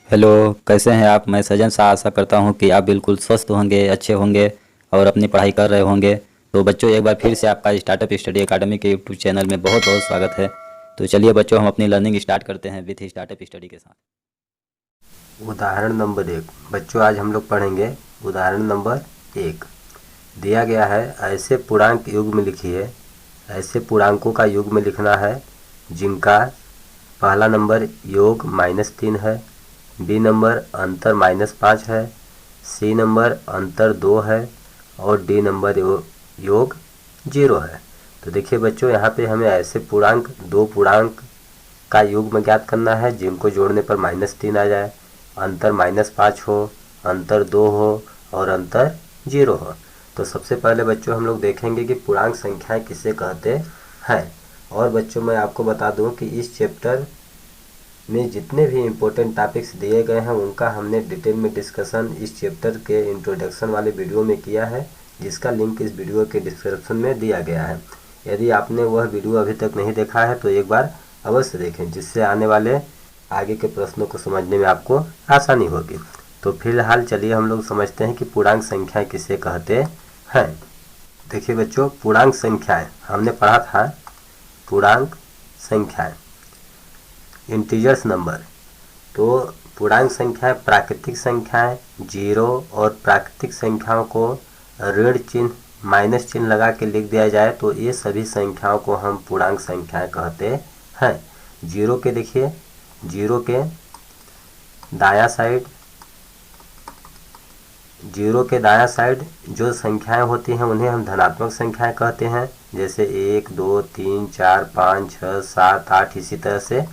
Hello. कैसे हैं आप? मैं सजन सा आशा करता हूं कि आप बिल्कुल स्वस्थ होंगे, अच्छे होंगे और अपनी पढ़ाई कर रहे होंगे। तो बच्चों, एक बार फिर से आपका स्टार्टअप स्टडी एकेडमी के यूट्यूब चैनल में बहुत बहुत स्वागत है। तो चलिए बच्चों, हम अपनी लर्निंग स्टार्ट करते हैं विथ स्टार्टअप स्टडी के साथ। उदाहरण नंबर 1। बच्चों, आज हम लोग पढ़ेंगे उदाहरण नंबर 1। दिया गया है, ऐसे पूर्णांक युग्म लिखिए। ऐसे पूर्णांकों का युग्म लिखना है जिनका पहला नंबर योग -3 है, बी नंबर अंतर -5 है, सी नंबर अंतर 2 है और डी नंबर योग 0 है। तो देखिए बच्चों, यहाँ पे हमें ऐसे पूर्णांक, दो पूर्णांक का युग्म ज्ञात करना है जिनको जोड़ने पर -3 आ जाए, अंतर -5 हो, अंतर 2 हो और अंतर 0 हो। तो सबसे पहले बच्चों हम लोग देखेंगे कि पूर्णांक संख्याएं किसे कहते हैं। और बच्चों, मैं आपको बता दूं कि इस चैप्टर में जितने भी इम्पोर्टेंट टॉपिक्स दिए गए हैं उनका हमने डिटेल में डिस्कशन इस चैप्टर के इंट्रोडक्शन वाले वीडियो में किया है, जिसका लिंक इस वीडियो के डिस्क्रिप्शन में दिया गया है। यदि आपने वह वीडियो अभी तक नहीं देखा है तो एक बार अवश्य देखें, जिससे आने वाले आगे के प्रश्नों को समझने में आपको आसानी होगी। तो फिलहाल चलिए हम लोग समझते हैं कि पूर्णांक संख्याएं किसे कहते हैं। देखिए बच्चों, पूर्णांक संख्याएं हमने पढ़ा था। पूर्णांक संख्याएं, इंटीजर्स नंबर। तो पूर्णांक संख्याएं प्राकृतिक संख्याएं जीरो और प्राकृतिक संख्याओं को ऋण चिन्ह माइनस चिन्ह लगा के लिख दिया जाए तो ये सभी संख्याओं को हम पूर्णांक संख्याएं कहते हैं। जीरो के देखिए, जीरो के दायां साइड, जीरो के दायां साइड जो संख्याएं होती हैं उन्हें हम धनात्मक संख्याएं कहते हैं, जैसे 1 2 3 4 5 6 7 8 इसी तरह से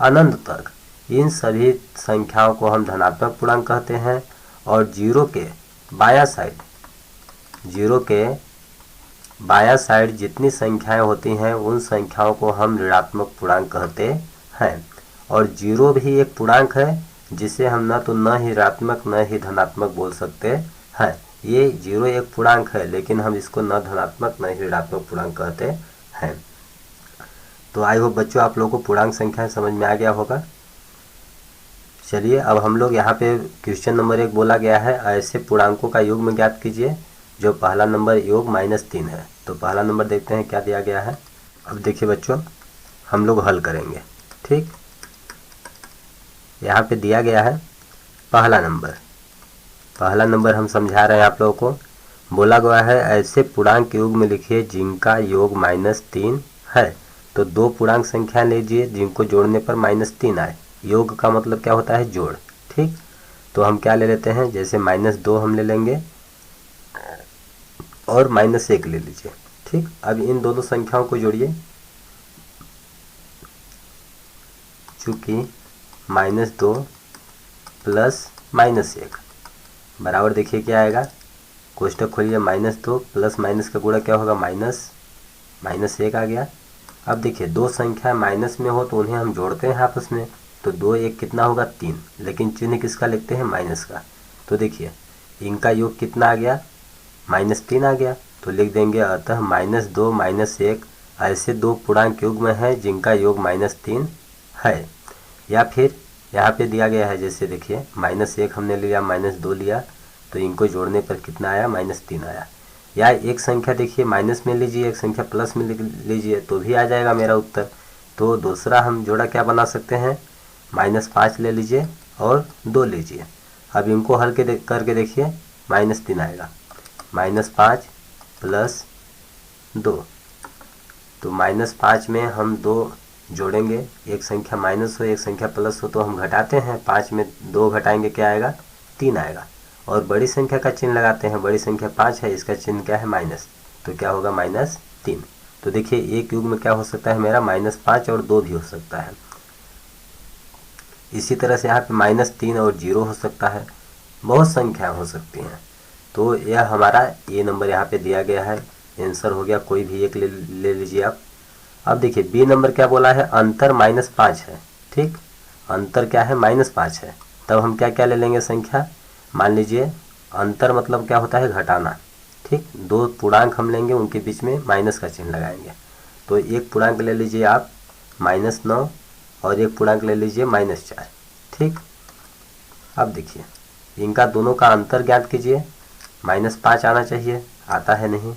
अनंत तक। इन सभी संख्याओं को हम धनात्मक पूर्णांक कहते हैं। और जीरो के बायां साइड, जीरो के बायां साइड जितनी संख्याएं होती हैं उन संख्याओं को हम ऋणात्मक पूर्णांक कहते हैं। और जीरो भी एक पूर्णांक है जिसे हम न तो न ही ऋणात्मक न ही धनात्मक बोल सकते हैं। ये जीरो एक पूर्णांक है लेकिन हम इसको न धनात्मक न ही ऋणात्मक पूर्णांक कहते हैं। तो आई होप बच्चों आप लोगों को पूर्णांक संख्याएं समझ में आ गया होगा। चलिए अब हम लोग यहाँ पे क्वेश्चन नंबर 1 बोला गया है, ऐसे पूर्णांकों का युग्म ज्ञात कीजिए जो पहला नंबर योग -3 है। तो पहला नंबर देखते हैं क्या दिया गया है। अब देखिए बच्चों, हम लोग हल करेंगे। ठीक, यहाँ पे दिया गया है पहला नंबर। पहला नंबर हम समझा रहे हैं आप लोगों को। बोला गया है ऐसे पूर्णांक युग्म लिखिए जिनका योग -3 है। तो दो पूर्णांक संख्या लीजिए जिनको जोड़ने पर -3 आए। योग का मतलब क्या होता है? जोड़। ठीक, तो हम क्या ले लेते हैं, जैसे -2 हम ले लेंगे और -1 ले लीजिए। ठीक, अब इन दोनों संख्याओं को जोड़िए। चूंकि -2 प्लस -1 बराबर, देखिए क्या आएगा। कोष्टक खोलिए, -2 प्लस माइनस का गुणा क्या होगा, -1 आ गया। अब देखिए दो संख्या माइनस में हो तो उन्हें हम जोड़ते हैं आपस में, तो 2 1 कितना होगा 3, लेकिन चिन्ह किसका लिखते हैं, माइनस का। तो देखिए इनका योग कितना आ गया, -3 आ गया। तो लिख देंगे अतः -2 -1 ऐसे दो पूर्णांक युग्म हैं जिनका योग -3 है। या फिर यहाँ पे दिया गया है, जैसे देखिए -1 हमने लिया, -2 लिया, तो इनको जोड़ने पर कितना आया, -3 आया। या एक संख्या देखिए माइनस में लीजिए, एक संख्या प्लस में लीजिए तो भी आ जाएगा मेरा उत्तर। तो दूसरा हम जोड़ा क्या बना सकते हैं, -5 ले लीजिए और 2 लीजिए। अब इनको हल करके देखिए, -3 आएगा। -5 प्लस 2, तो -5 में हम 2 जोड़ेंगे, एक संख्या माइनस हो एक संख्या प्लस हो तो हम घटाते हैं, 5 में 2 घटाएंगे क्या आएगा, 3 आएगा। और बड़ी संख्या का चिन्ह लगाते हैं, बड़ी संख्या 5 है, इसका चिन्ह क्या है, माइनस, तो क्या होगा -3। तो देखिए एक युग में क्या हो सकता है मेरा, -5 और 2 भी हो सकता है। इसी तरह से यहाँ पे -3 और 0 हो सकता है, बहुत संख्याएं हो सकती हैं। तो यह हमारा ए नंबर यहाँ पे दिया गया है, आंसर हो गया, कोई भी एक ले लीजिए आप। अब देखिए बी नंबर क्या बोला है, अंतर -5 है। ठीक, अंतर क्या है, -5 है। तब हम क्या क्या ले लेंगे संख्या, मान लीजिए अंतर मतलब क्या होता है, घटाना। ठीक, दो पूर्णांक हम लेंगे, उनके बीच में माइनस का चिन्ह लगाएंगे। तो एक पूर्णांक ले लीजिए आप -9 और एक पूर्णांक ले लीजिए -4। ठीक, अब देखिए इनका दोनों का अंतर ज्ञात कीजिए। -5 आना चाहिए, आता है नहीं,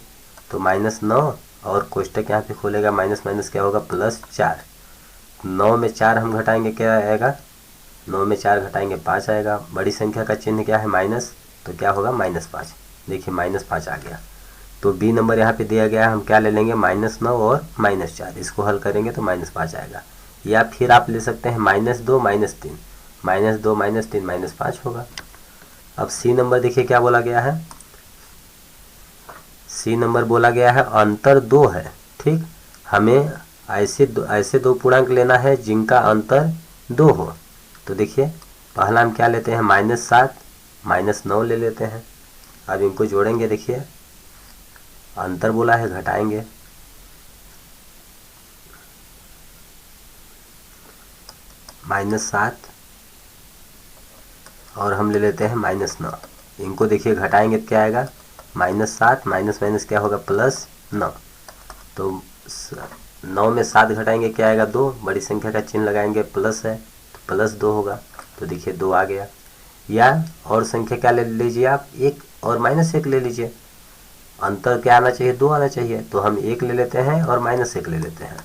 तो -9 और कोष्टक यहाँ पे खोलेगा, माइनस माइनस क्या होगा +4। 9 में 4 हम घटाएंगे क्या आएगा, 9 में 4 घटाएंगे 5 आएगा। बड़ी संख्या का चिन्ह क्या है माइनस, तो क्या होगा -5। देखिए -5 आ गया। तो बी नंबर यहाँ पे दिया गया है, हम क्या ले लेंगे -9 और -4, इसको हल करेंगे तो -5 आएगा। या फिर आप ले सकते हैं -2 -3, -2 -3 -5 होगा। अब सी नंबर देखिए क्या बोला गया है, सी नंबर बोला गया है अंतर 2 है। ठीक, हमें ऐसे दो पूर्णांक लेना है जिनका अंतर 2 हो। तो देखिए पहला हम क्या लेते हैं -7 -9 ले लेते हैं। अब इनको जोड़ेंगे, देखिए अंतर बोला है घटाएंगे, -7 और हम ले लेते हैं -9। इनको देखिए घटाएंगे तो क्या आएगा, -7 माइनस माइनस क्या होगा +9। तो 9 में 7 घटाएंगे क्या आएगा 2, बड़ी संख्या का चिन्ह लगाएंगे, प्लस है तो +2 होगा। तो देखिए 2 आ गया। या और संख्या क्या ले लीजिए आप, 1 और -1 ले लीजिए। अंतर क्या आना चाहिए, 2 आना चाहिए, तो हम 1 ले लेते हैं और -1 ले लेते हैं।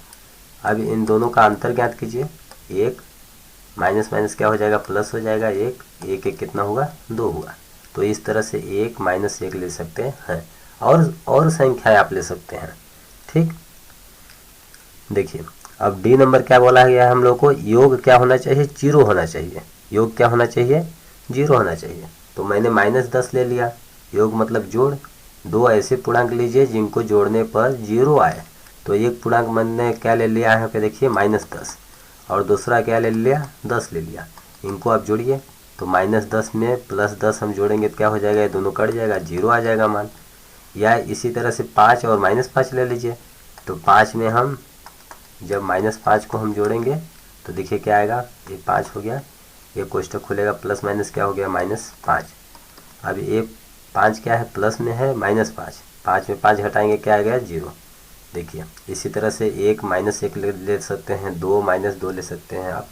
अब इन दोनों का अंतर ज्ञात कीजिए, 1 माइनस माइनस क्या हो जाएगा प्लस हो जाएगा, 1 1 1 कितना होगा 2 हुआ। तो इस तरह से 1 -1 ले सकते हैं, और संख्याएं आप ले सकते हैं। ठीक, देखिए अब डी नंबर क्या बोला गया है हम लोग को, योग क्या होना चाहिए, 0 होना चाहिए। योग क्या होना चाहिए, 0 होना चाहिए। तो मैंने -10 ले लिया, योग मतलब जोड़। 2 ऐसे पूर्णांक लीजिए जिनको जोड़ने पर 0 आए। तो एक पूर्णांक मैंने क्या ले लिया है, देखिए -10, और दूसरा क्या ले लिया 10 ले लिया। इनको आप जोड़िए, तो -10 में +10 हम जोड़ेंगे तो क्या हो जाएगा, ये दोनों कट जाएगा, 0 आ जाएगा मान। या इसी तरह से 5 और -5 ले लीजिए। तो 5 में हम जब -5 को हम जोड़ेंगे तो देखिए क्या आएगा, ये 5 हो गया, ये कोष्टक खुलेगा, प्लस माइनस क्या हो गया -5। अब ये 5 क्या है, प्लस में है -5, 5 में 5 घटाएंगे क्या आएगा 0। देखिए इसी तरह से 1 -1 ले सकते हैं, 2 -2 ले सकते हैं आप।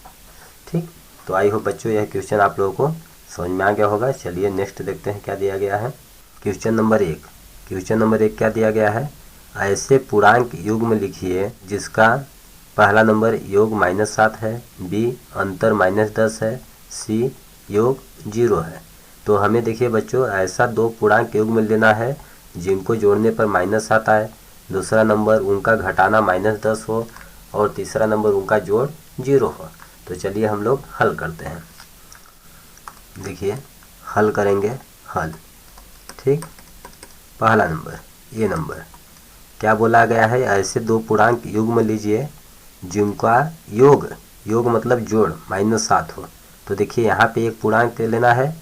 ठीक, तो आई हो बच्चों यह क्वेश्चन आप लोगों को समझ में आ गया होगा। चलिए नेक्स्ट देखते हैं क्या दिया गया है। क्वेश्चन नंबर 1, क्वेश्चन नंबर 1 क्या दिया गया है, ऐसे पूर्णांक युग्म लिखिए जिसका पहला नंबर योग -7 है, बी अंतर -10 है, सी योग 0 है। तो हमें देखिए बच्चों ऐसा दो पूर्णांक युग्म लेना है जिनको जोड़ने पर -7 आए, दूसरा नंबर उनका घटाना -10 हो, और तीसरा नंबर उनका जोड़ 0 हो। तो चलिए हम लोग हल करते हैं। देखिए हल करेंगे, हल। ठीक, पहला नंबर, ये नंबर क्या बोला गया है, ऐसे दो पूर्णांक युग्म लीजिए जिनका योग मतलब जोड़ -7 हो। तो देखिए यहाँ पे एक पूर्णांक लेना है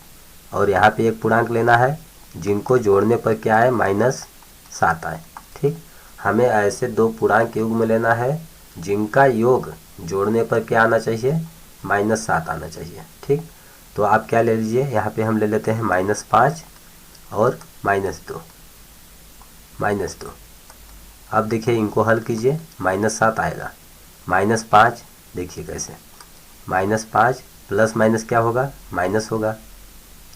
और यहाँ पे एक पूर्णांक लेना है जिनको जोड़ने पर क्या आए -7 आए। ठीक, हमें ऐसे दो पूर्णांक युग्म लेना है जिनका योग जोड़ने पर क्या आना चाहिए, -7 आना चाहिए। ठीक, तो आप क्या ले लीजिए, यहाँ पे हम ले लेते हैं -5 और -2। अब देखिए इनको हल कीजिए, -7 आएगा, -5 देखिए कैसे, -5 प्लस माइनस क्या होगा, माइनस होगा।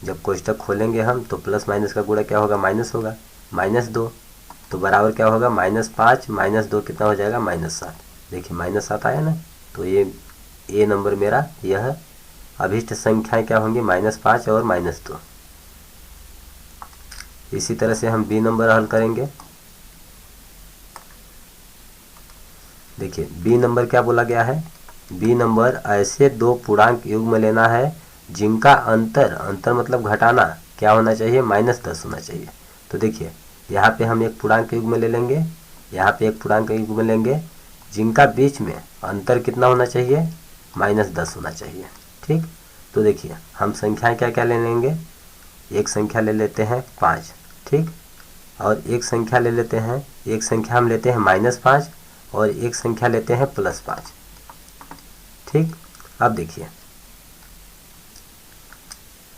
जब कोष्टक खोलेंगे हम तो प्लस माइनस का गुणा क्या होगा, माइनस होगा, -2 तो बराबर क्या होगा, -5 -2 कितना हो जाएगा, -7। देखिए -7 आया ना। तो ये नंबर मेरा यह अभिष्ट संख्याएं क्या होंगी, -5 और -2। इसी तरह से हम बी नंबर हल करेंगे। देखिए बी नंबर क्या बोला गया है, बी नंबर ऐसे दो पूर्णांक युग्म लेना है जिनका अंतर मतलब घटाना क्या होना चाहिए, -10 होना चाहिए। तो देखिए यहाँ पे हम एक पूर्णांक युग्म ले लेंगे, यहाँ पे एक पूर्णांक युग्म लेंगे जिनका बीच में अंतर कितना होना चाहिए, -10 होना चाहिए। ठीक, तो देखिए हम संख्याएं क्या क्या ले लेंगे, एक संख्या ले लेते हैं 5। ठीक, और एक संख्या ले लेते हैं, एक संख्या हम लेते हैं -5 और एक संख्या लेते हैं +5। ठीक, अब देखिए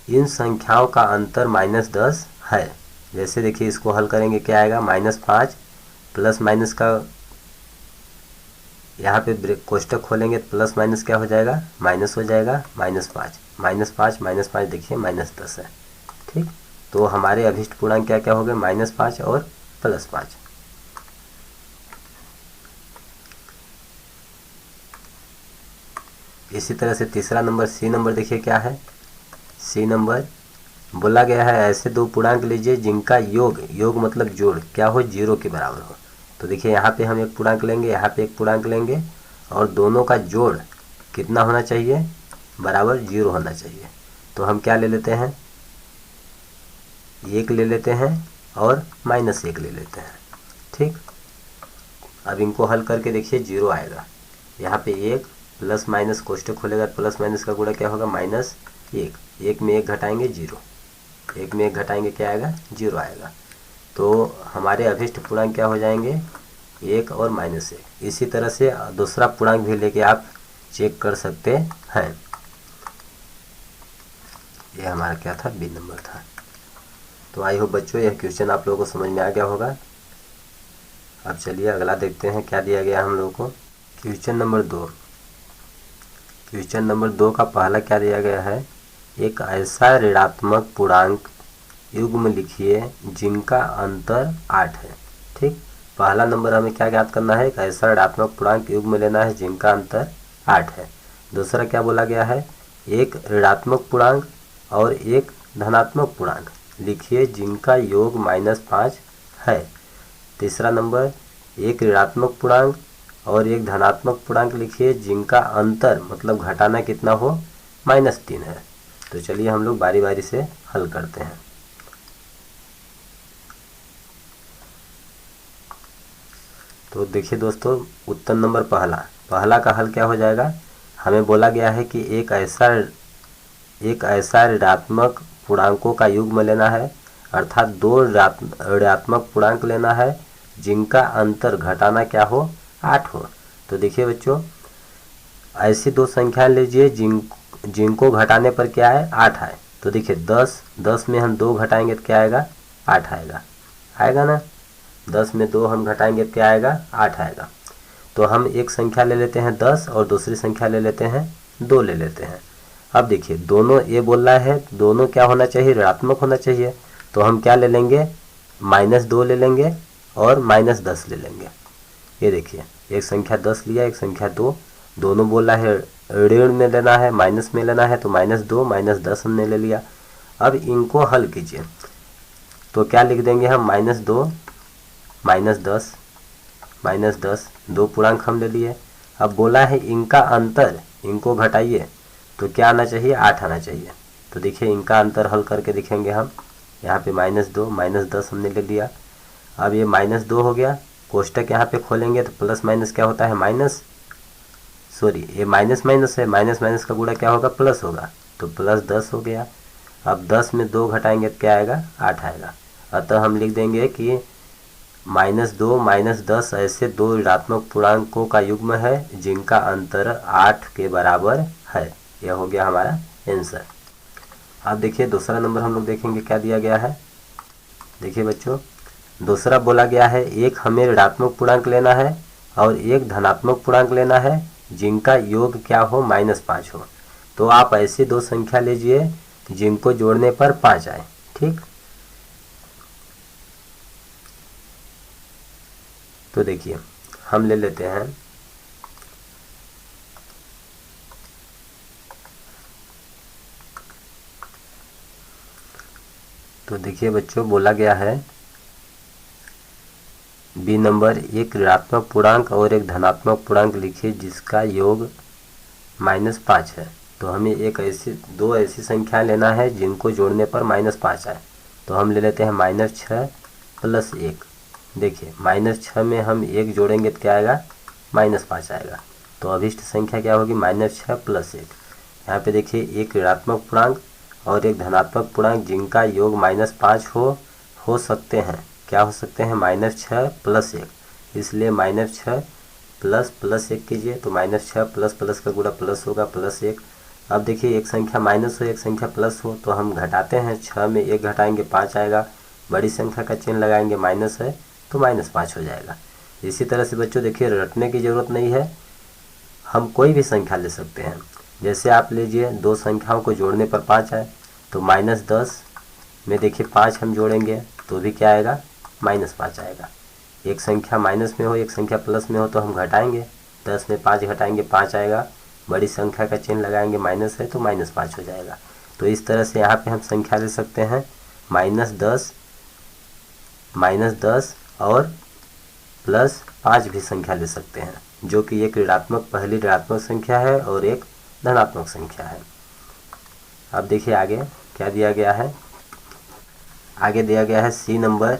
इन संख्याओं का अंतर -10 है। जैसे देखिए इसको हल करेंगे क्या आएगा, -5 प्लस माइनस का यहाँ पे कोष्टक खोलेंगे तो प्लस माइनस क्या हो जाएगा, माइनस हो जाएगा, -5 -5 देखिए -10 है। ठीक, तो हमारे अभिष्ट पूर्णांक क्या क्या हो गए, -5 और +5। इसी तरह से तीसरा नंबर सी नंबर देखिए क्या है। सी नंबर बोला गया है ऐसे दो पूर्णांक लीजिए जिनका योग मतलब जोड़ क्या हो, 0 के बराबर हो। तो देखिए यहाँ पे हम एक पूर्णांक लेंगे, यहाँ पे एक पूर्णांक लेंगे और दोनों का जोड़ कितना होना चाहिए, बराबर 0 होना चाहिए। तो हम क्या ले लेते हैं, 1 ले लेते हैं और -1 ले लेते हैं। ठीक, अब इनको हल करके देखिए 0 आएगा। यहाँ पे 1 प्लस माइनस कोष्टक खोलेगा, प्लस माइनस का गुणा क्या होगा, -1। 1 में 1 घटाएंगे 0, 1 में 1 घटाएंगे क्या आएगा, 0 आएगा। तो हमारे अभिष्ट पूर्णांक क्या हो जाएंगे, 1 और -1। इसी तरह से दूसरा पूर्णांक भी लेके आप चेक कर सकते हैं। ये हमारा क्या था, बी नंबर था। तो आई होप बच्चों यह क्वेश्चन आप लोगों को समझ में आ गया होगा। अब चलिए अगला देखते हैं क्या दिया गया हम लोगों को। Question number 2। क्वेश्चन नंबर 2 का पहला क्या दिया गया है, एक ऐसा ऋणात्मक पूर्णांक युग्म लिखिए जिनका अंतर 8 है। ठीक, पहला नंबर हमें क्या ज्ञात करना है, एक ऐसा ऋणात्मक पूर्णांक युग्म लेना है जिनका अंतर 8 है। दूसरा क्या बोला गया है, एक ऋणात्मक पूर्णांक और एक धनात्मक पूर्णांक लिखिए जिनका योग -5 है। तीसरा नंबर, एक ऋणात्मक पूर्णांक और एक धनात्मक पूर्णांक लिखिए जिनका अंतर मतलब घटाना कितना हो, -3 है। तो चलिए हम लोग बारी बारी से हल करते हैं। तो देखिए दोस्तों, उत्तर नंबर पहला का हल क्या हो जाएगा, हमें बोला गया है कि एक ऐसा ऋणात्मक पूर्णांकों का युग्म लेना है, अर्थात 2 ऋणात्मक पूर्णांक लेना है जिनका अंतर घटाना क्या हो, 8 हो। तो देखिए बच्चों, ऐसी 2 संख्या लीजिए जिनको घटाने पर क्या है, 8 आए। तो देखिए 10 में हम 2 घटाएंगे तो क्या आएगा, 8 आएगा ना। 10 में 2 हम घटाएंगे तो क्या आएगा, 8 आएगा। तो हम एक संख्या ले लेते हैं 10 और दूसरी संख्या ले लेते हैं 2 ले लेते हैं। अब देखिए दोनों ये बोल रहा है, दोनों क्या होना चाहिए, ऋणात्मक होना चाहिए। तो हम क्या ले लेंगे, -2 ले लेंगे और -10 ले लेंगे। ये देखिए एक संख्या 10 लिया, एक संख्या 2, दोनों बोल रहा है ऋण में लेना है, माइनस में लेना है। तो -2 -10 हमने ले लिया। अब इनको हल कीजिए तो क्या लिख देंगे हम, -2 -10 2 पूर्णांक हम ले लिए। अब बोला है इनका अंतर, इनको घटाइए तो क्या आना चाहिए, 8 आना चाहिए। तो देखिए इनका अंतर हल करके दिखेंगे हम। यहाँ पे -2 -10 हमने ले लिया। अब ये -2 हो गया, कोष्टक यहाँ पे खोलेंगे तो प्लस माइनस क्या होता है, ये माइनस माइनस है, माइनस माइनस का गुणा क्या होगा, प्लस होगा। तो +10 हो गया। अब 10 में 2 घटाएंगे तो क्या आएगा, 8 आएगा। अतः हम लिख देंगे कि -2 -10 ऐसे 2 ऋणात्मक पूर्णांकों का युग्म है जिनका अंतर 8 के बराबर है। यह हो गया हमारा आंसर। अब देखिए दूसरा नंबर हम लोग देखेंगे क्या दिया गया है। देखिए बच्चों, दूसरा बोला गया है एक हमें ऋणात्मक पूर्णांक लेना है और एक धनात्मक पूर्णांक लेना है जिनका योग क्या हो, -5 हो। तो आप ऐसी 2 संख्या लीजिए जिनको जोड़ने पर 5 आए। ठीक, तो देखिए हम ले लेते हैं तो देखिए बच्चों, बोला गया है बी नंबर, एक ऋणात्मक पूर्णांक और एक धनात्मक पूर्णांक लिखिए जिसका योग -5 है। तो हमें दो ऐसी संख्या लेना है जिनको जोड़ने पर -5 आए। तो हम ले लेते हैं -6 + 1। देखिए -6 में हम 1 जोड़ेंगे तो क्या आएगा, -5 आएगा। तो अभिष्ट संख्या क्या होगी, -6 + 1। यहाँ पे देखिए एक ऋणात्मक पूर्णांक और एक धनात्मक पूर्णांक जिनका योग -5 हो सकते हैं। क्या हो सकते हैं, -6 + 1। इसलिए -6 + 1 कीजिए तो -6 + का गुणा प्लस होगा, +1। अब देखिए एक संख्या माइनस हो, एक संख्या प्लस हो, तो हम घटाते हैं। 6 में 1 घटाएंगे 5 आएगा। बड़ी संख्या का चिन्ह लगाएंगे, माइनस है तो -5 हो जाएगा। इसी तरह से बच्चों देखिए रटने की ज़रूरत नहीं है, हम कोई भी संख्या ले सकते हैं। जैसे आप लीजिए 2 संख्याओं को जोड़ने पर 5 आए, तो -10 में देखिए 5 हम जोड़ेंगे तो भी क्या आएगा, -5 आएगा। एक संख्या माइनस में हो, एक संख्या प्लस में हो तो हम घटाएंगे, 10 में 5 घटाएंगे 5 आएगा, बड़ी संख्या का चिन्ह लगाएंगे माइनस है तो -5 हो जाएगा। तो इस तरह से यहाँ पे हम संख्या ले सकते हैं -10 और +5 भी संख्या ले सकते हैं, जो कि एक पहली ऋणात्मक संख्या है और एक धनात्मक संख्या है। अब देखिए आगे क्या दिया गया है। आगे दिया गया है C नंबर,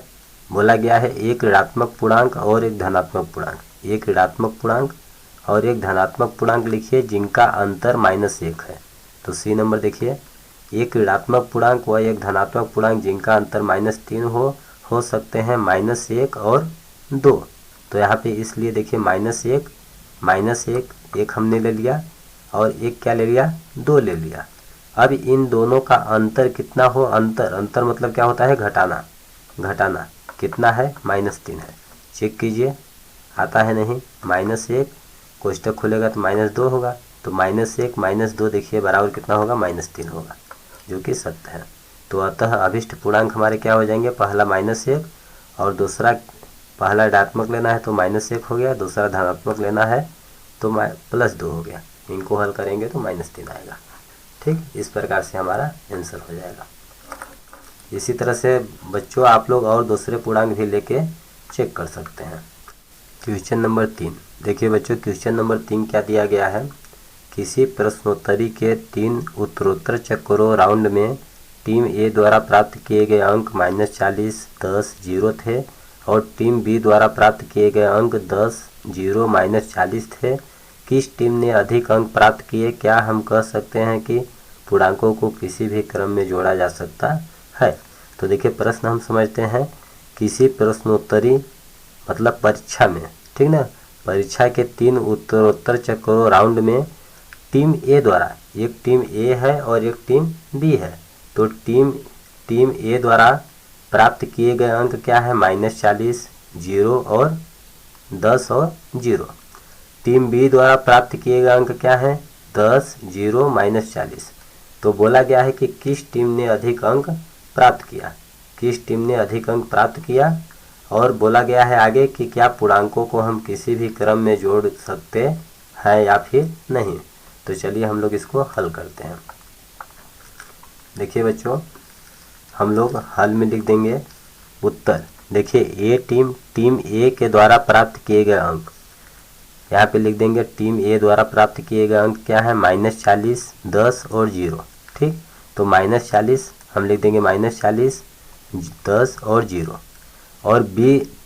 बोला गया है एक ऋणात्मक पूर्णांक और एक धनात्मक पूर्णांक, एक ऋणात्मक पूर्णांक और एक धनात्मक पूर्णांक लिखिए जिनका अंतर -1 है। तो C नंबर देखिए, एक ऋणात्मक पूर्णांक व एक धनात्मक पूर्णांक जिनका अंतर -3 हो सकते हैं -1 और 2। तो यहाँ पे इसलिए देखिए -1 एक हमने ले लिया और एक क्या ले लिया, 2 ले लिया। अब इन दोनों का अंतर कितना हो, अंतर मतलब क्या होता है, घटाना कितना है, -3 है। चेक कीजिए आता है नहीं, -1 कोष्ठक खुलेगा तो -2 होगा, तो -1 -2 देखिए बराबर कितना होगा, -3 होगा, जो कि सत्य है। तो अतः अभिष्ट पूर्णांक हमारे क्या हो जाएंगे, पहला -1 और दूसरा, पहला ऋणात्मक लेना है तो -1 हो गया, दूसरा धनात्मक लेना है तो +2 हो गया। इनको हल करेंगे तो -3 आएगा। ठीक, इस प्रकार से हमारा आंसर हो जाएगा। इसी तरह से बच्चों आप लोग और दूसरे पूर्णांक भी लेके चेक कर सकते हैं। क्वेश्चन नंबर 3 देखिए बच्चों, क्वेश्चन नंबर 3 क्या दिया गया है। किसी प्रश्नोत्तरी के 3 उत्तरोत्तर चक्रों राउंड में टीम ए द्वारा प्राप्त किए गए अंक -40, 10, 0 थे और टीम बी द्वारा प्राप्त किए गए अंक 10, 0, -40 थे। किस टीम ने अधिक अंक प्राप्त किए? क्या हम कह सकते हैं कि पूर्णांकों को किसी भी क्रम में जोड़ा जा सकता है? तो देखिए प्रश्न हम समझते हैं, किसी प्रश्नोत्तरी मतलब परीक्षा में, ठीक ना, परीक्षा के 3 उत्तरोत्तर चक्रों राउंड में टीम ए द्वारा, एक टीम ए है और एक टीम बी है, तो टीम ए द्वारा प्राप्त किए गए अंक क्या है, -40, 0 और 10 और 0। टीम बी द्वारा प्राप्त किए गए अंक क्या है, 10, 0, -40। तो बोला गया है कि किस टीम ने अधिक अंक प्राप्त किया, किस टीम ने अधिक अंक प्राप्त किया, और बोला गया है आगे कि क्या पूर्णांकों को हम किसी भी क्रम में जोड़ सकते हैं या फिर नहीं। तो चलिए हम लोग इसको हल करते हैं। देखिए बच्चों, हम लोग हल में लिख देंगे उत्तर। देखिए टीम ए के द्वारा प्राप्त किए गए अंक, यहाँ पे लिख देंगे टीम ए द्वारा प्राप्त किए गए अंक क्या है, -40, 10 और 0। ठीक, तो -40 हम लिख देंगे, -40, 10 और 0। और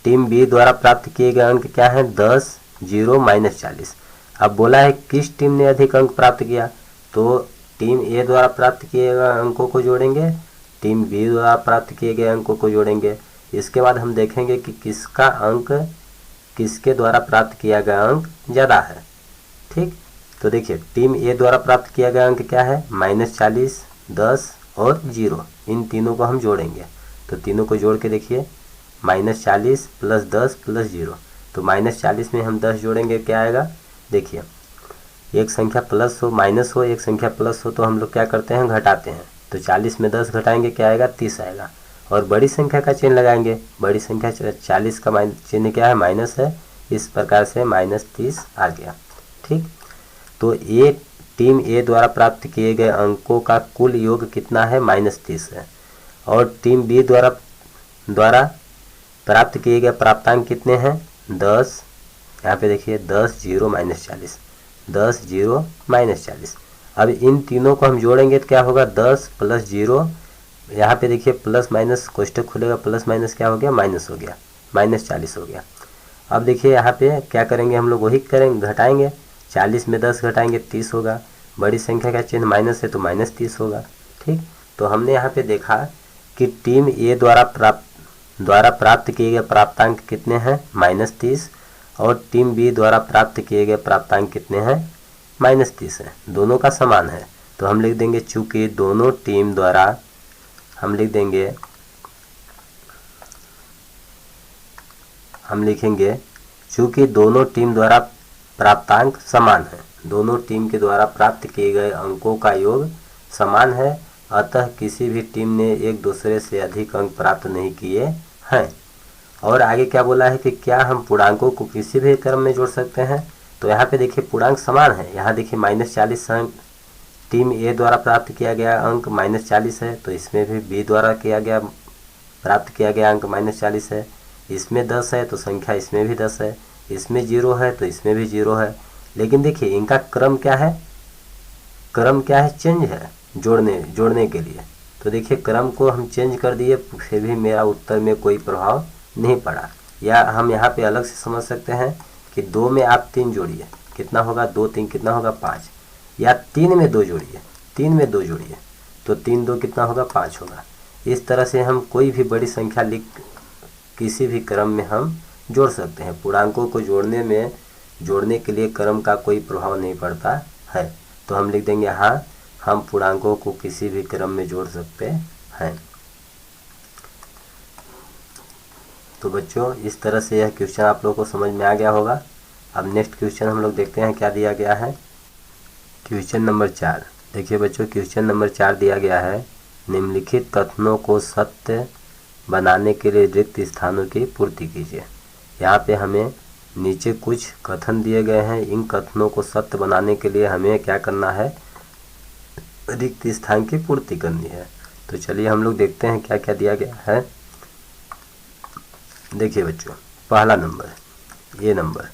टीम बी द्वारा प्राप्त किए गए अंक क्या है, 10, 0, -40। अब बोला है किस टीम ने अधिक अंक प्राप्त किया, तो टीम ए द्वारा प्राप्त किए गए अंकों को जोड़ेंगे, टीम बी द्वारा प्राप्त किए गए अंकों को जोड़ेंगे। इसके बाद हम देखेंगे कि किसका अंक, किसके द्वारा प्राप्त किया गया अंक ज़्यादा है। ठीक, तो देखिए टीम ए द्वारा प्राप्त किया गया अंक क्या है, -40, 10 और 0। इन तीनों को हम जोड़ेंगे, तो तीनों को जोड़ के देखिए, -40 + 10 + 0। तो -40 में हम 10 जोड़ेंगे, क्या आएगा, देखिए एक संख्या प्लस हो माइनस हो, एक संख्या प्लस हो तो हम लोग क्या करते हैं, घटाते हैं। तो 40 में 10 घटाएंगे, क्या आएगा, 30 आएगा। और बड़ी संख्या का चिन्ह लगाएंगे, बड़ी संख्या 40 का चिन्ह क्या है, माइनस है, इस प्रकार से -30 आ गया। ठीक, तो टीम ए द्वारा प्राप्त किए गए अंकों का कुल योग कितना है, -30 है। और टीम बी द्वारा प्राप्त किए गए प्राप्तांक कितने हैं, 10। यहाँ पे देखिए 10, 0, -40, 10, 0, -40। अब इन तीनों को हम जोड़ेंगे तो क्या होगा, 10 + 0, यहाँ पे देखिए प्लस माइनस कोष्ठक खुलेगा, प्लस माइनस क्या हो गया, माइनस हो गया, -40 हो गया। अब देखिए यहाँ पे क्या करेंगे, हम लोग वही करेंगे, घटाएंगे, 40 में 10 घटाएंगे 30 होगा, बड़ी संख्या का चिन्ह माइनस है तो -30 होगा। ठीक, तो हमने यहाँ पे देखा कि टीम ए द्वारा प्राप्त किए गए प्राप्तांक कितने हैं, -30, और टीम बी द्वारा प्राप्त किए गए प्राप्तांक कितने हैं, -30 है, दोनों का समान है। तो हम लिख देंगे चूंकि दोनों टीम द्वारा, हम लिखेंगे चूंकि दोनों टीम द्वारा प्राप्तांक समान है, दोनों टीम के द्वारा प्राप्त किए गए अंकों का योग समान है, अतः किसी भी टीम ने एक दूसरे से अधिक अंक प्राप्त नहीं किए हैं। और आगे क्या बोला है कि क्या हम पूर्णांकों को किसी भी क्रम में जोड़ सकते हैं। तो यहाँ पे देखिए पूर्णांक समान है। यहाँ देखिए -40 अंक टीम ए द्वारा प्राप्त किया गया अंक -40 है, तो इसमें भी बी द्वारा प्राप्त किया गया अंक -40 है। इसमें 10 है तो संख्या इसमें भी 10 है, इसमें 0 है तो इसमें भी 0 है। लेकिन देखिए इनका क्रम क्या है, क्रम क्या है, चेंज है जोड़ने के लिए। तो देखिए क्रम को हम चेंज कर दिए, फिर भी मेरा उत्तर में कोई प्रभाव नहीं पड़ा। या हम यहाँ पे अलग से समझ सकते हैं कि 2 में आप 3 जोड़िए, कितना होगा, 2 3 कितना होगा, 5। या 3 में 2 जोड़िए, 3 में 2 जोड़िए तो 3 2 कितना होगा, 5 होगा। इस तरह से हम कोई भी बड़ी संख्या किसी भी क्रम में हम जोड़ सकते हैं। पूर्णांकों को जोड़ने के लिए क्रम का कोई प्रभाव नहीं पड़ता है। तो हम लिख देंगे हाँ, हम पूर्णांकों को किसी भी क्रम में जोड़ सकते हैं। तो बच्चों इस तरह से यह क्वेश्चन आप लोगों को समझ में आ गया होगा। अब नेक्स्ट क्वेश्चन हम लोग देखते हैं क्या दिया गया है। क्वेश्चन नंबर 4 देखिए बच्चों, क्वेश्चन नंबर 4 दिया गया है, निम्नलिखित कथनों को सत्य बनाने के लिए रिक्त स्थानों की पूर्ति कीजिए। यहाँ पे हमें नीचे कुछ कथन दिए गए हैं, इन कथनों को सत्य बनाने के लिए हमें क्या करना है, रिक्त स्थान की पूर्ति करनी है। तो चलिए हम लोग देखते हैं क्या क्या दिया गया है। देखिए बच्चों, पहला नंबर, ये नंबर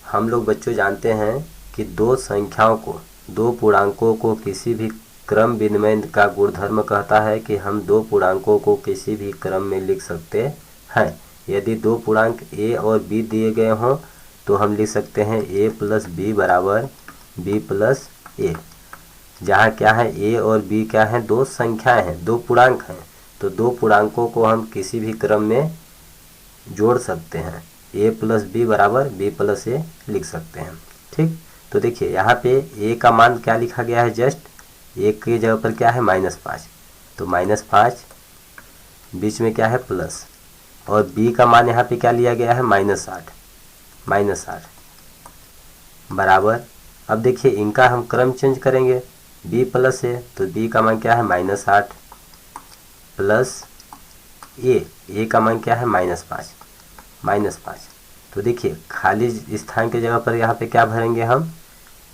हम लोग बच्चों जानते हैं कि दो संख्याओं को, दो पूर्णांकों को किसी भी क्रम विनिमय का गुणधर्म कहता है कि हम दो पूर्णांकों को किसी भी क्रम में लिख सकते हैं। यदि दो पूर्णांक a और b दिए गए हों तो हम लिख सकते हैं a + b बराबर b + a। जहाँ क्या है, a और b क्या है, दो संख्याएं हैं, दो पूर्णांक हैं। तो दो पूर्णांकों को हम किसी भी क्रम में जोड़ सकते हैं, a + b बराबर b + a लिख सकते हैं। ठीक, तो देखिए यहाँ पे a का मान क्या लिखा गया है, जस्ट a की जगह पर क्या है, -5। तो -5 बीच में क्या है, प्लस, और b का मान यहाँ पे क्या लिया गया है, -8 बराबर। अब देखिए इनका हम क्रम चेंज करेंगे, b + a, तो b का मान क्या है, -8 प्लस a का मान क्या है, -5। तो देखिए खाली स्थान की जगह पर यहाँ पे क्या भरेंगे हम,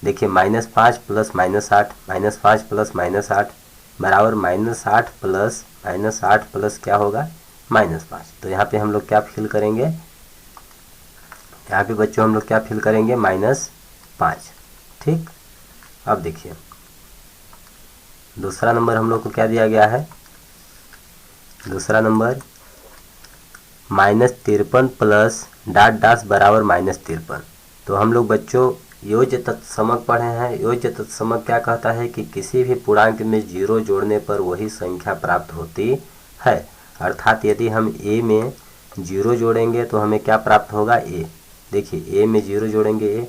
देखिए -5 प्लस -8, -5 प्लस -8 बराबर -8 प्लस क्या होगा, -5। तो यहाँ पे हम लोग क्या फिल करेंगे, यहाँ पे बच्चों हम लोग क्या फिल करेंगे, -5। ठीक, अब देखिए दूसरा नंबर हम लोग को क्या दिया गया है, दूसरा नंबर -53 प्लस -- बराबर -53। तो हम लोग बच्चों योज्य तत्समक पढ़े हैं। योज्य तत्समक क्या कहता है कि किसी भी पूर्णांक में 0 जोड़ने पर वही संख्या प्राप्त होती है। अर्थात यदि हम a में 0 जोड़ेंगे तो हमें क्या प्राप्त होगा, a। देखिए a में 0 जोड़ेंगे a,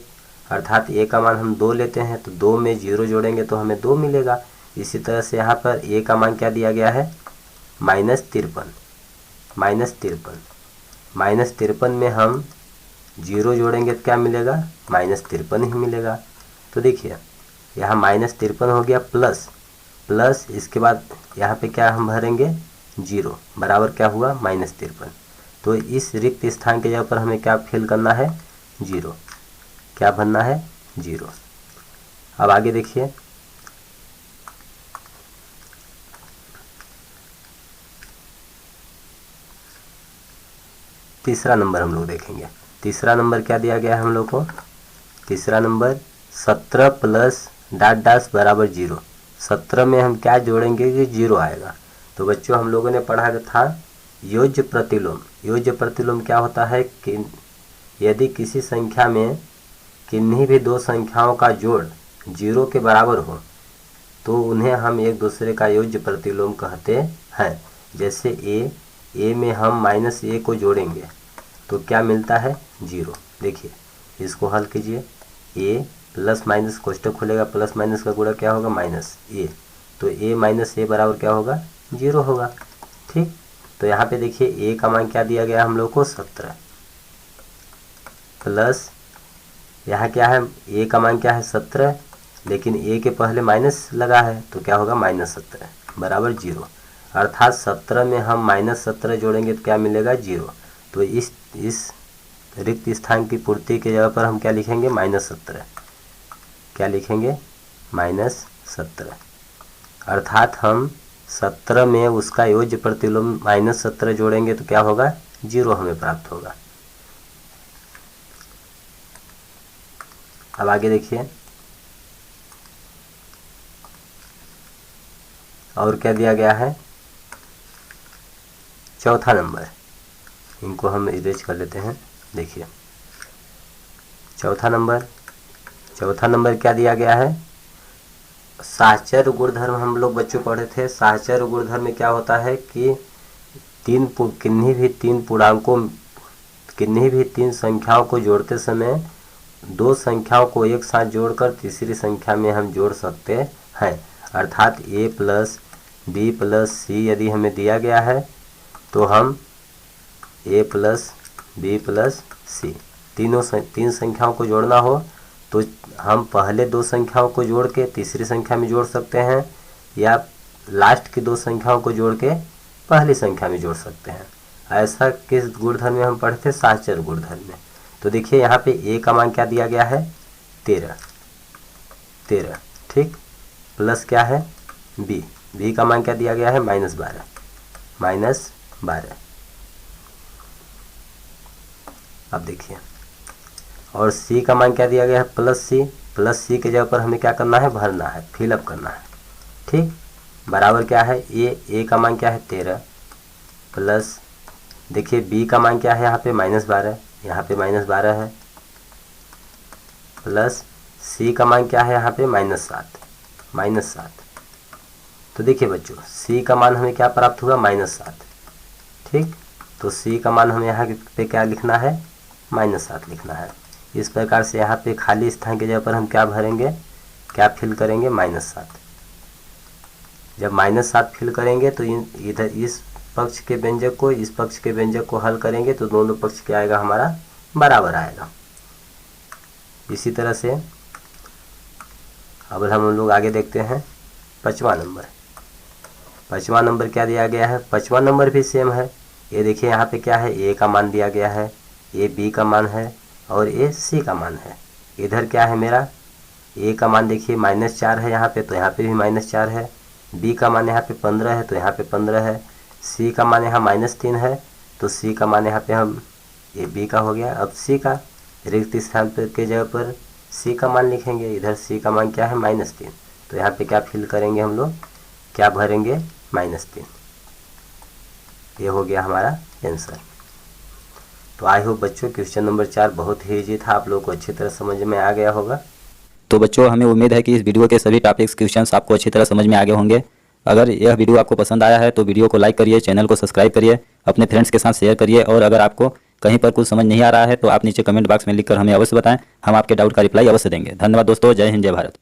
अर्थात a का मान हम 2 लेते हैं, तो 2 में 0 जोड़ेंगे तो हमें 2 मिलेगा। इसी तरह से यहाँ पर a का मान क्या दिया गया है, -53 में हम 0 जोड़ेंगे तो क्या मिलेगा, -53 ही मिलेगा। तो देखिए यहाँ -53 हो गया, प्लस इसके बाद यहाँ पे क्या हम भरेंगे, 0 बराबर क्या हुआ, -53। तो इस रिक्त स्थान के जगह पर हमें क्या फिल करना है, 0, क्या भरना है, 0। अब आगे देखिए, तीसरा नंबर हम लोग देखेंगे। तीसरा नंबर क्या दिया गया है हम लोग को, तीसरा नंबर 17 प्लस -- बराबर 0। 17 में हम क्या जोड़ेंगे कि 0 आएगा। तो बच्चों हम लोगों ने पढ़ा था योज्य प्रतिलोम। योज्य प्रतिलोम क्या होता है कि यदि किसी संख्या में किन्हीं भी दो संख्याओं का जोड़ 0 के बराबर हो तो उन्हें हम एक दूसरे का योज्य प्रतिलोम कहते हैं। जैसे a में हम -a को जोड़ेंगे तो क्या मिलता है, 0। देखिए इसको हल कीजिए, a प्लस माइनस कोष्टक खुलेगा, प्लस माइनस का गुणा क्या होगा, -a। तो a - a बराबर क्या होगा, 0 होगा। ठीक, तो यहाँ पे देखिए a का मान क्या दिया गया हम लोग को, 17 प्लस यहाँ क्या है, ए का मान क्या है 17, लेकिन ए के पहले माइनस लगा है तो क्या होगा -17 बराबर 0। अर्थात 17 में हम -17 जोड़ेंगे तो क्या मिलेगा 0। तो इस रिक्त स्थान की पूर्ति के जगह पर हम क्या लिखेंगे -17। क्या लिखेंगे -17। अर्थात हम 17 में उसका योज्य प्रतिलोम -17 जोड़ेंगे तो क्या होगा 0 हमें प्राप्त होगा। अब आगे देखिए और क्या दिया गया है, चौथा नंबर, इनको हम इरेज कर लेते हैं। देखिए चौथा नंबर क्या दिया गया है, साहचर्य गुणधर्म हम लोग बच्चों पढ़े थे। साहचर्य गुणधर्म में क्या होता है कि किन्हीं भी तीन संख्याओं को जोड़ते समय दो संख्याओं को एक साथ जोड़कर तीसरी संख्या में हम जोड़ सकते हैं। अर्थात a + b + c यदि हमें दिया गया है तो हम a + b + c तीन संख्याओं को जोड़ना हो तो हम पहले दो संख्याओं को जोड़ के तीसरी संख्या में जोड़ सकते हैं, या लास्ट की दो संख्याओं को जोड़ के पहली संख्या में जोड़ सकते हैं। ऐसा किस गुणधर्म में हम पढ़े थे, साहचर्य गुणधर्म में। तो देखिए यहाँ पे a का मान क्या दिया गया है 13, ठीक, प्लस क्या है b का मान क्या दिया गया है -12। अब देखिए और c का मान क्या दिया गया है +c के जगह पर हमें क्या करना है, भरना है, फिलअप करना है, ठीक, बराबर क्या है a का मान क्या है 13 प्लस देखिए b का मान क्या है यहाँ पे -12, यहाँ पे -12 है, प्लस c का मान क्या है यहाँ पे -7। तो देखिए बच्चों c का मान हमें क्या प्राप्त हुआ -7, ठीक। तो c का मान हमें यहाँ पे क्या लिखना है -7 लिखना है। इस प्रकार से यहाँ पे खाली स्थान की जगह पर हम क्या भरेंगे, क्या फिल करेंगे -7। जब -7 फिल करेंगे तो इधर इस पक्ष के व्यंजक को इस पक्ष के व्यंजक को हल करेंगे तो दोनों पक्ष क्या आएगा हमारा बराबर आएगा। इसी तरह से अब हम लोग आगे देखते हैं पाँचवा नंबर क्या दिया गया है, पाँचवा नंबर भी सेम है। ये देखिए यहाँ पे क्या है, a का मान दिया गया है, ये b का मान है और ये c का मान है। इधर क्या है मेरा a का मान देखिए -4 है यहाँ पे, तो यहाँ पे भी -4 है। b का मान यहाँ पे 15 है तो यहाँ पे 15 है। c का मान यहाँ -3 है तो c का मान यहाँ पे हम ये b का हो गया। अब c का रिक्त स्थान के जगह पर c का मान लिखेंगे। इधर c का मान क्या है -3, तो यहाँ पे क्या फिल करेंगे हम लोग, क्या भरेंगे -3। ये हो गया हमारा आंसर। तो आई होप बच्चों क्वेश्चन नंबर 4 बहुत ही ईजी था, आप लोगों को अच्छी तरह समझ में आ गया होगा। तो बच्चों हमें उम्मीद है कि इस वीडियो के सभी टॉपिक्स क्वेश्चंस आपको अच्छी तरह समझ में आ गए होंगे। अगर यह वीडियो आपको पसंद आया है तो वीडियो को लाइक करिए, चैनल को सब्सक्राइब करिए, अपने फ्रेंड्स के साथ शेयर करिए, और अगर आपको कहीं पर कुछ समझ नहीं आ रहा है तो आप नीचे कमेंट बॉक्स में लिखकर हमें अवश्य बताएं, हम आपके डाउट का रिप्लाई अवश्य देंगे। धन्यवाद दोस्तों, जय हिंद जय भारत।